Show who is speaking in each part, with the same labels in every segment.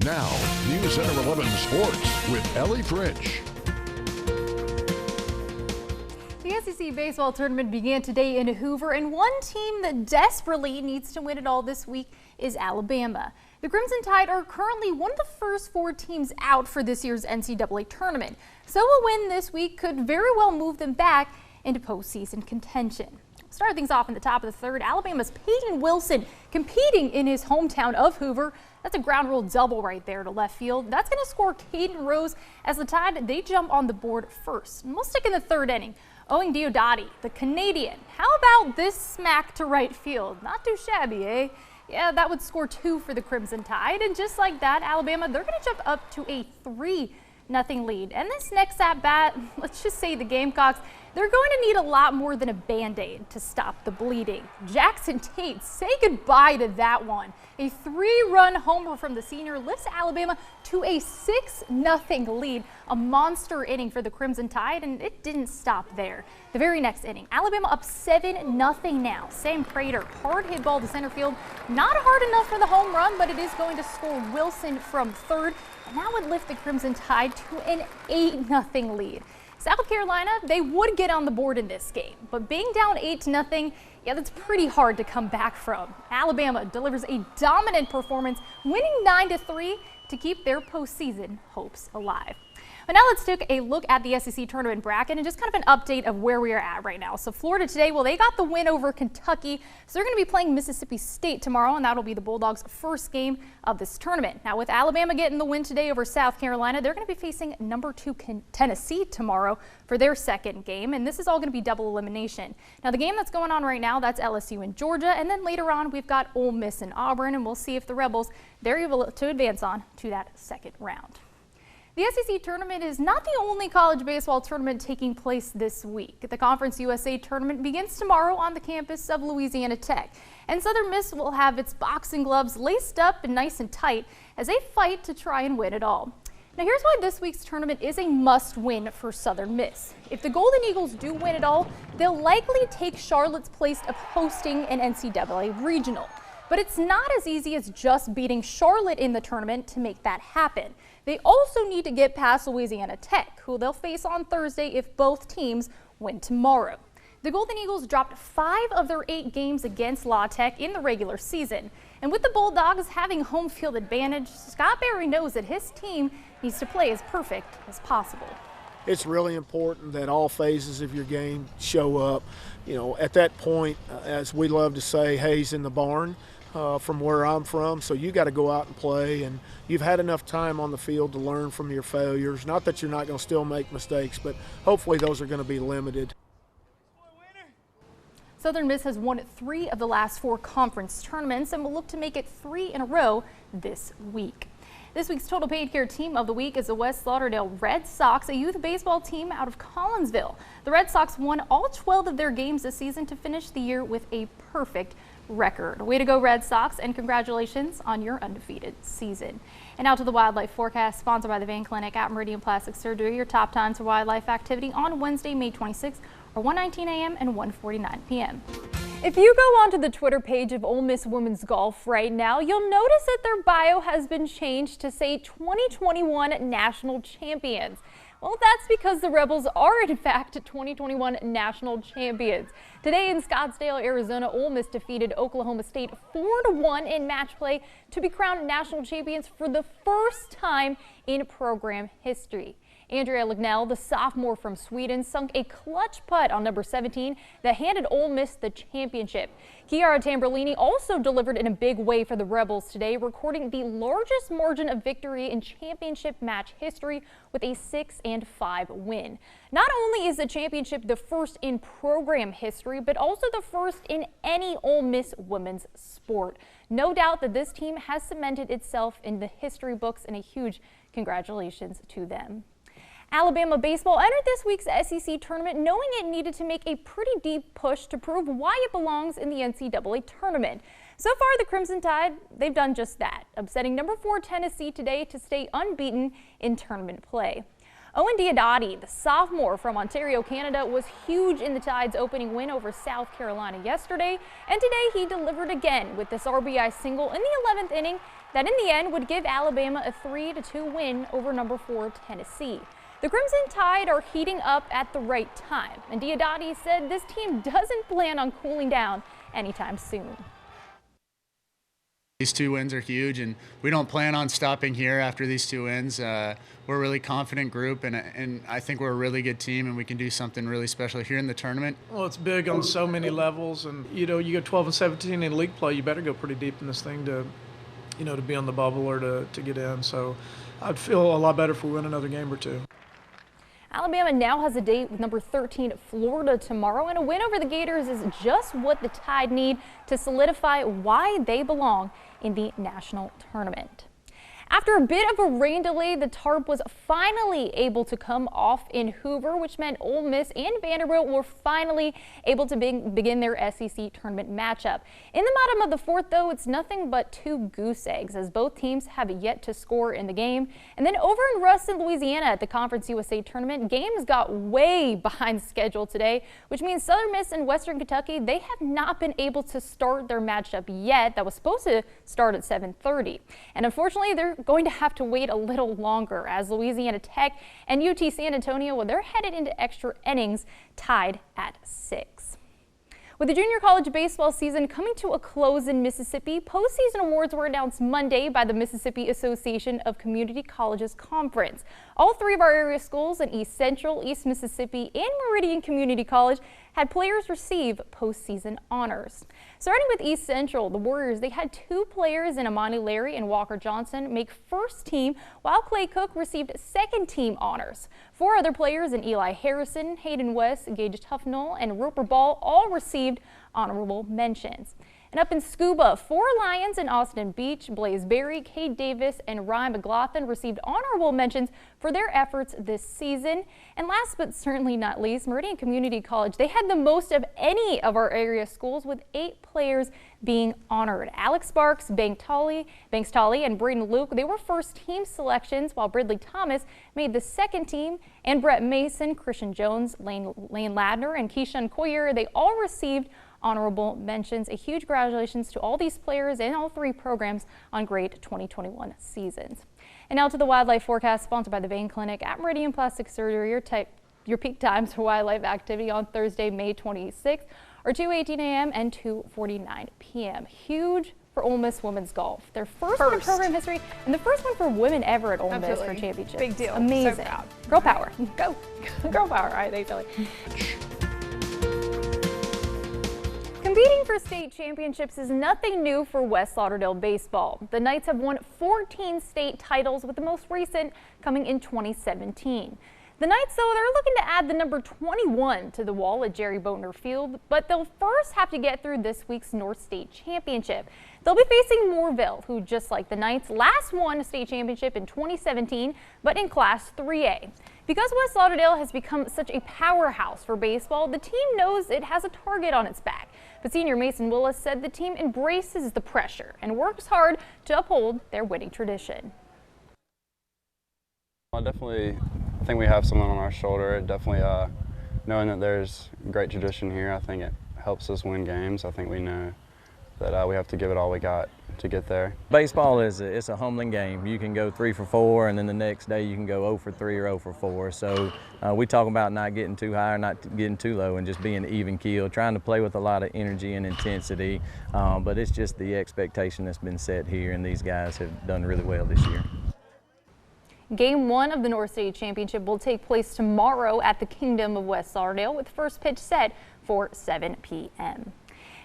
Speaker 1: Now, News Center 11 Sports with Ellie Fritsch.
Speaker 2: The SEC baseball tournament began today in Hoover, and one team that desperately needs to win it all this week is Alabama. The Crimson Tide are currently one of the first 4 teams out for this year's NCAA tournament, so a win this week could very well move them back into postseason contention. Start things off in the top of the third. Alabama's Peyton Wilson competing in his hometown of Hoover. That's a ground rule double right there to left field. That's going to score Caden Rose as the Tide, they jump on the board first. And we'll stick in the third inning. Owen Diodati, the Canadian. How about this smack to right field? Not too shabby, eh? Yeah, that would score 2 for the Crimson Tide. And just like that, Alabama, they're going to jump up to a 3-0 lead. And this next at bat, let's just say the Gamecocks, they're going to need a lot more than a Band-Aid to stop the bleeding. Jackson Tate, say goodbye to that one. A 3-run homer from the senior lifts Alabama to a 6-0 lead. A monster inning for the Crimson Tide, and it didn't stop there. The very next inning, Alabama up 7-0 now. Sam Prater, hard hit ball to center field. Not hard enough for the home run, but it is going to score Wilson from third. And that would lift the Crimson Tide to an 8-0 lead. South Carolina, they would get on the board in this game, but being down 8-0, yeah, that's pretty hard to come back from. Alabama delivers a dominant performance, winning 9-3 to keep their postseason hopes alive. But now let's take a look at the SEC tournament bracket and just kind of an update of where we are at right now. So Florida today, well, they got the win over Kentucky. So they're going to be playing Mississippi State tomorrow, and that'll be the Bulldogs' first game of this tournament. Now with Alabama getting the win today over South Carolina, they're going to be facing number 2 Tennessee tomorrow for their second game. And this is all going to be double elimination. Now the game that's going on right now, that's LSU and Georgia. And then later on, we've got Ole Miss and Auburn, and we'll see if the Rebels, they're able to advance on to that second round. The SEC tournament is not the only college baseball tournament taking place this week. The Conference USA tournament begins tomorrow on the campus of Louisiana Tech. And Southern Miss will have its boxing gloves laced up and nice and tight as they fight to try and win it all. Now here's why this week's tournament is a must-win for Southern Miss. If the Golden Eagles do win it all, they'll likely take Charlotte's place of hosting an NCAA regional. But it's not as easy as just beating Charlotte in the tournament to make that happen. They also need to get past Louisiana Tech, who they'll face on Thursday if both teams win tomorrow. The Golden Eagles dropped 5 of their 8 games against La Tech in the regular season. And with the Bulldogs having home field advantage, Scott Berry knows that his team needs to play as perfect as possible.
Speaker 3: It's really important that all phases of your game show up. You know, at that point, as we love to say, hay's in the barn. From where I'm from, so you got to go out and play, and you've had enough time on the field to learn from your failures. Not that you're not going to still make mistakes, but hopefully those are going to be limited.
Speaker 2: Southern Miss has won 3 of the last 4 conference tournaments and will look to make it 3 in a row this week. This week's Total Paid Care Team of the Week is the West Lauderdale Red Sox, a youth baseball team out of Collinsville. The Red Sox won all 12 of their games this season to finish the year with a perfect record. Way to go, Red Sox, and congratulations on your undefeated season. And now to the wildlife forecast, sponsored by the Vein Clinic at Meridian Plastic Surgery. Your top times for wildlife activity on Wednesday, May 26th are 1:19 a.m. and 1:49 p.m.
Speaker 4: If you go onto the Twitter page of Ole Miss Women's Golf right now, you'll notice that their bio has been changed to say 2021 National Champions. Well, that's because the Rebels are, in fact, 2021 national champions. Today in Scottsdale, Arizona, Ole Miss defeated Oklahoma State 4-1 in match play to be crowned national champions for the first time in program history. Andrea Lignell, the sophomore from Sweden, sunk a clutch putt on number 17 that handed Ole Miss the championship. Chiara Tamberlini also delivered in a big way for the Rebels today, recording the largest margin of victory in championship match history with a 6-5 win. Not only is the championship the first in program history, but also the first in any Ole Miss women's sport. No doubt that this team has cemented itself in the history books, and a huge congratulations to them. Alabama baseball entered this week's SEC tournament knowing it needed to make a pretty deep push to prove why it belongs in the NCAA tournament. So far, the Crimson Tide, they've done just that, upsetting number 4 Tennessee today to stay unbeaten in tournament play. Owen Diodati, the sophomore from Ontario, Canada, was huge in the Tide's opening win over South Carolina yesterday, and today he delivered again with this RBI single in the 11th inning that in the end would give Alabama a 3-2 win over number 4 Tennessee. The Crimson Tide are heating up at the right time, and Diodati said this team doesn't plan on cooling down anytime soon.
Speaker 5: These 2 wins are huge, and we don't plan on stopping here after these 2 wins. We're a really confident group, and I think we're a really good team, and we can do something really special here in the tournament.
Speaker 6: Well, it's big on so many levels, and you go 12-17 in league play, you better go pretty deep in this thing to be on the bubble or to get in. So I'd feel a lot better if we win another game or 2.
Speaker 4: Alabama now has a date with number 13 Florida tomorrow, and a win over the Gators is just what the Tide need to solidify why they belong in the national tournament. After a bit of a rain delay, the tarp was finally able to come off in Hoover, which meant Ole Miss and Vanderbilt were finally able to begin their SEC tournament matchup. In the bottom of the 4th, though, it's nothing but 2 goose eggs, as both teams have yet to score in the game. And then over in Ruston, Louisiana, at the Conference USA tournament, games got way behind schedule today, which means Southern Miss and Western Kentucky, they have not been able to start their matchup yet. That was supposed to start at 7:30. And unfortunately, they're going to have to wait a little longer, as Louisiana Tech and UT San Antonio, well, they're headed into extra innings, tied at 6. With the junior college baseball season coming to a close in Mississippi, postseason awards were announced Monday by the Mississippi Association of Community Colleges Conference. All 3 of our area schools in East Central, East Mississippi, and Meridian Community College had players receive postseason honors. Starting with East Central, the Warriors, they had 2 players in Amani Larry and Walker Johnson make first team, while Clay Cook received second team honors. 4 other players in Eli Harrison, Hayden West, Gage Tufnell, and Roper Ball all received honorable mentions. And up in Scuba, 4 Lions in Austin Beach, Blaze Berry, Cade Davis, and Ryan McLaughlin received honorable mentions for their efforts this season. And last but certainly not least, Meridian Community College, they had the most of any of our area schools, with 8 players being honored. Alex Sparks, Banks Tolley, and Braden Luke, they were first team selections, while Bridley Thomas made the second team, and Brett Mason, Christian Jones, Lane Ladner, and Keyshawn Coyer, they all received honorable mentions. A huge congratulations to all these players and all 3 programs on great 2021 seasons. And now to the wildlife forecast, sponsored by the Vein Clinic at Meridian Plastic Surgery. Your peak times for wildlife activity on Thursday, May 26th are 2:18 a.m. and 2:49 p.m. Huge for Ole Miss women's golf. Their first one in program history, and the first one for women ever at Ole Miss for championships.
Speaker 2: Big deal.
Speaker 4: Amazing.
Speaker 2: So proud.
Speaker 4: Girl power.
Speaker 2: Go. Girl power. All right, thanks, Ellie.
Speaker 4: Competing for state championships is nothing new for West Lauderdale baseball. The Knights have won 14 state titles, with the most recent coming in 2017. The Knights, though, they're looking to add the number 21 to the wall at Jerry Boatner Field, but they'll first have to get through this week's North State Championship. They'll be facing Moorville, who, just like the Knights, last won a state championship in 2017, but in Class 3A. Because West Lauderdale has become such a powerhouse for baseball, the team knows it has a target on its back. But senior Mason Willis said the team embraces the pressure and works hard to uphold their winning tradition.
Speaker 7: I definitely think we have someone on our shoulder. Definitely knowing that there's great tradition here, I think it helps us win games. I think we know that we have to give it all we got to get there.
Speaker 8: Baseball it's a humbling game. You can go 3 for 4, and then the next day you can go 0 for 3 or 0 for 4. So we talk about not getting too high or not getting too low, and just being even keel, trying to play with a lot of energy and intensity. But it's just the expectation that's been set here, and these guys have done really well this year.
Speaker 4: Game 1 of the North State Championship will take place tomorrow at the Kingdom of West Lauderdale, with first pitch set for 7 p.m.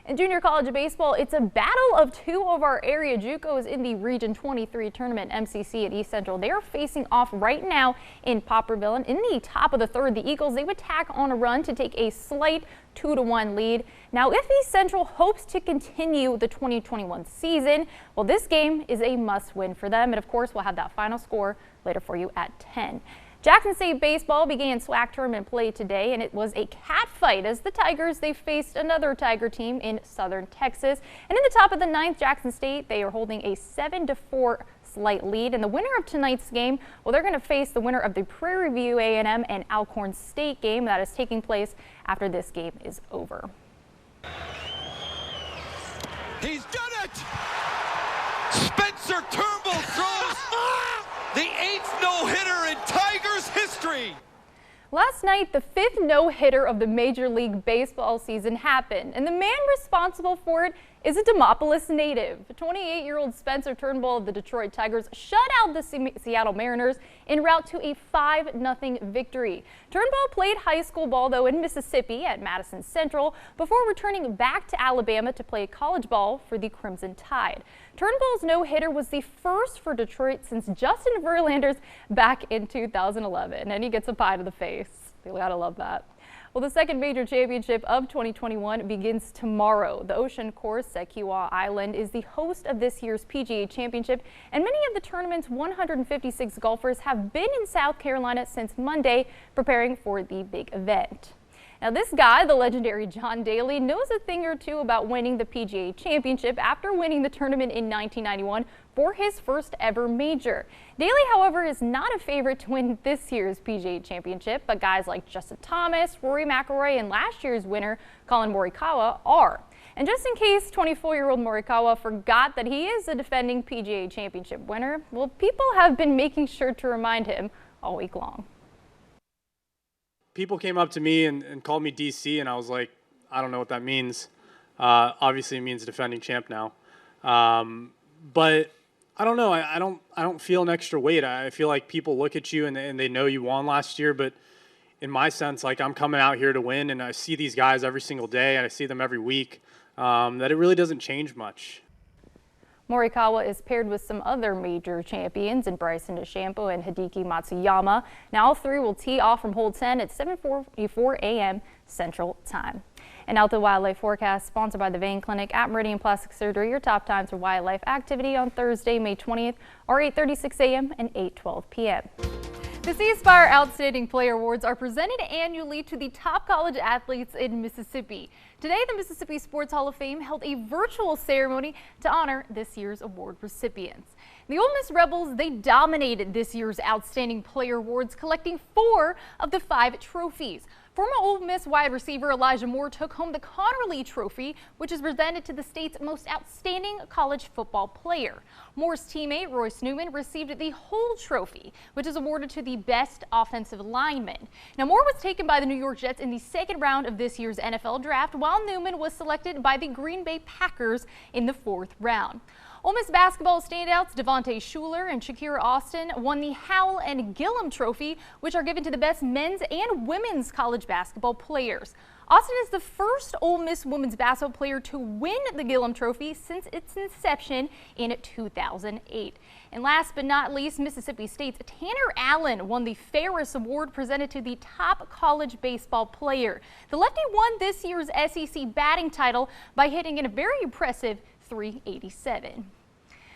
Speaker 4: In junior college baseball, it's a battle of 2 of our area JUCOs in the Region 23 tournament. MCC at East Central, they are facing off right now in Poplarville. And in the top of the 3rd, the Eagles, they would tack on a run to take a slight 2-1 lead. Now, if East Central hopes to continue the 2021 season, well, this game is a must-win for them. And of course, we'll have that final score later for you at 10. Jackson State baseball began SWAC tournament play today, and it was a cat fight as the Tigers, they faced another Tiger team in Southern Texas. And in the top of the 9th, Jackson State, they are holding a 7-4 slight lead. And the winner of tonight's game, well, they're going to face the winner of the Prairie View A&M and Alcorn State game that is taking place after this game is over.
Speaker 9: He's done it! Spencer Spencer Turnbull throws the 8th no-hitter in Tigers history.
Speaker 4: Last night, the 5th no-hitter of the Major League Baseball season happened, and the man responsible for it is a Demopolis native. 28-year-old Spencer Turnbull of the Detroit Tigers shut out the Seattle Mariners en route to a 5-0 victory. Turnbull played high school ball, though, in Mississippi at Madison Central before returning back to Alabama to play college ball for the Crimson Tide. Turnbull's no-hitter was the first for Detroit since Justin Verlander's back in 2011, and he gets a pie to the face. You gotta love that. Well, the second major championship of 2021 begins tomorrow. The Ocean Course at Kiawah Island is the host of this year's PGA Championship, and many of the tournament's 156 golfers have been in South Carolina since Monday, preparing for the big event. Now, this guy, the legendary John Daly, knows a thing or two about winning the PGA Championship after winning the tournament in 1991 for his first ever major. Daly, however, is not a favorite to win this year's PGA Championship, but guys like Justin Thomas, Rory McIlroy, and last year's winner, Colin Morikawa, are. And just in case 24-year-old Morikawa forgot that he is a defending PGA Championship winner, well, people have been making sure to remind him all week long.
Speaker 10: People came up to me and called me DC, and I was like, I don't know what that means. Obviously, it means defending champ now. But I don't know. I don't feel an extra weight. I feel like people look at you and they know you won last year. But in my sense, like, I'm coming out here to win, and I see these guys every single day, and I see them every week. That it really doesn't change much.
Speaker 4: Morikawa is paired with some other major champions in Bryson DeChambeau and Hideki Matsuyama. Now all three will tee off from hole 10 at 7:44 a.m. Central Time. And out the wildlife forecast, sponsored by the Vein Clinic at Meridian Plastic Surgery. Your top times for wildlife activity on Thursday, May 20th are 8:36 a.m. and 8:12 p.m.
Speaker 2: The C Spire Outstanding Player Awards are presented annually to the top college athletes in Mississippi. Today, the Mississippi Sports Hall of Fame held a virtual ceremony to honor this year's award recipients. The Ole Miss Rebels, they dominated this year's Outstanding Player Awards, collecting 4 of the 5 trophies. Former Ole Miss wide receiver Elijah Moore took home the Connerly Trophy, which is presented to the state's most outstanding college football player. Moore's teammate Royce Newman received the whole trophy, which is awarded to the best offensive lineman. Now, Moore was taken by the New York Jets in the second round of this year's NFL draft, while Newman was selected by the Green Bay Packers in the 4th round. Ole Miss basketball standouts Devontae Shuler and Shakira Austin won the Howell and Gillum Trophy, which are given to the best men's and women's college basketball players. Austin is the first Ole Miss women's basketball player to win the Gillum Trophy since its inception in 2008. And last but not least, Mississippi State's Tanner Allen won the Ferris Award presented to the top college baseball player. The lefty won this year's SEC batting title by hitting in a very impressive .387.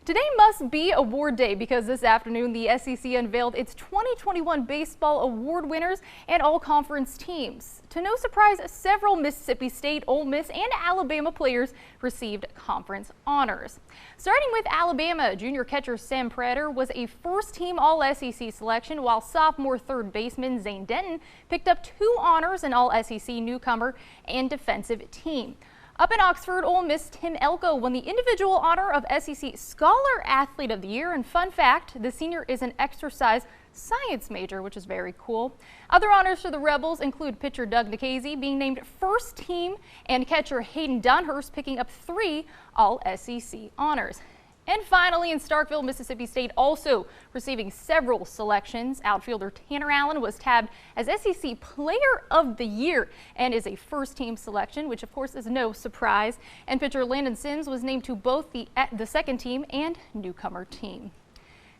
Speaker 2: Today must be award day because this afternoon the SEC unveiled its 2021 baseball award winners and all-conference teams. To no surprise, several Mississippi State, Ole Miss, and Alabama players received conference honors. Starting with Alabama, junior catcher Sam Prater was a first-team All-SEC selection, while sophomore third baseman Zane Denton picked up 2 honors in All-SEC newcomer and defensive team. Up in Oxford, Ole Miss Tim Elko won the individual honor of SEC Scholar Athlete of the Year. And fun fact, the senior is an exercise science major, which is very cool. Other honors for the Rebels include pitcher Doug Nikhazy being named first team and catcher Hayden Dunhurst picking up 3 All-SEC honors. And finally, in Starkville, Mississippi State also receiving several selections. Outfielder Tanner Allen was tabbed as SEC Player of the Year and is a first-team selection, which of course is no surprise. And pitcher Landon Sims was named to both the second team and newcomer team.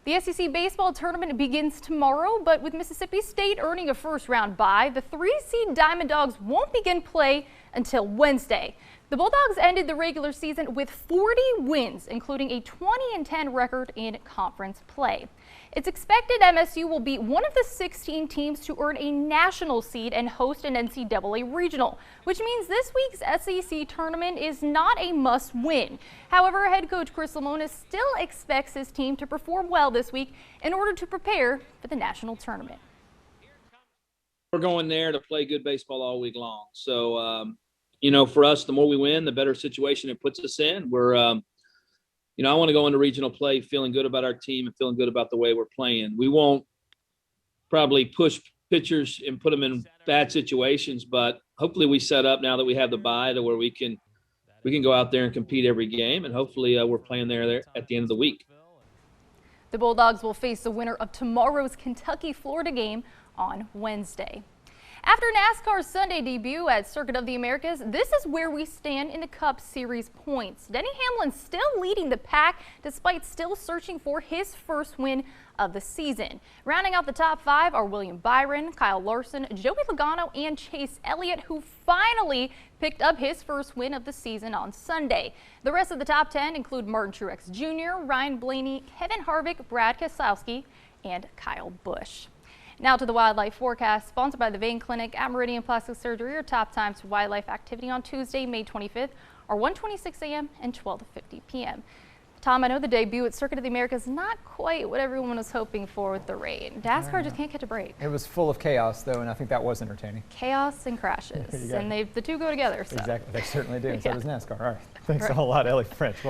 Speaker 2: The SEC baseball tournament begins tomorrow, but with Mississippi State earning a first-round bye, the 3-seed Diamond Dogs won't begin play until Wednesday. The Bulldogs ended the regular season with 40 wins, including a 20-10 record in conference play. It's expected MSU will be one of the 16 teams to earn a national seed and host an NCAA regional, which means this week's SEC tournament is not a must-win. However, head coach Chris Lemonis still expects his team to perform well this week in order to prepare for the national tournament.
Speaker 11: We're going there to play good baseball all week long. So, for us, the more we win, the better situation it puts us in. We're I want to go into regional play feeling good about our team and feeling good about the way we're playing. We won't probably push pitchers and put them in bad situations, but hopefully we set up now that we have the bye to where we can go out there and compete every game, and hopefully we're playing there at the end of the week.
Speaker 2: The Bulldogs will face the winner of tomorrow's Kentucky-Florida game on Wednesday. After NASCAR's Sunday debut at Circuit of the Americas, this is where we stand in the Cup Series points. Denny Hamlin still leading the pack despite still searching for his first win of the season. Rounding out the top 5 are William Byron, Kyle Larson, Joey Logano, and Chase Elliott, who finally picked up his first win of the season on Sunday. The rest of the top 10 include Martin Truex Jr., Ryan Blaney, Kevin Harvick, Brad Keselowski, and Kyle Busch. Now to the wildlife forecast, sponsored by the Vein Clinic at Meridian Plastic Surgery. Your top times for wildlife activity on Tuesday, May 25th are 1:26 a.m. and 12:50 p.m. Tom, I know the debut at Circuit of the Americas is not quite what everyone was hoping for with the rain. NASCAR just can't catch a break.
Speaker 12: It was full of chaos, though, and I think that was entertaining.
Speaker 2: Chaos and crashes, and the two go together. So.
Speaker 12: Exactly, they certainly do.
Speaker 2: Yeah.
Speaker 12: So does NASCAR. All right, thanks
Speaker 2: Right.
Speaker 12: a whole lot, Ellie French.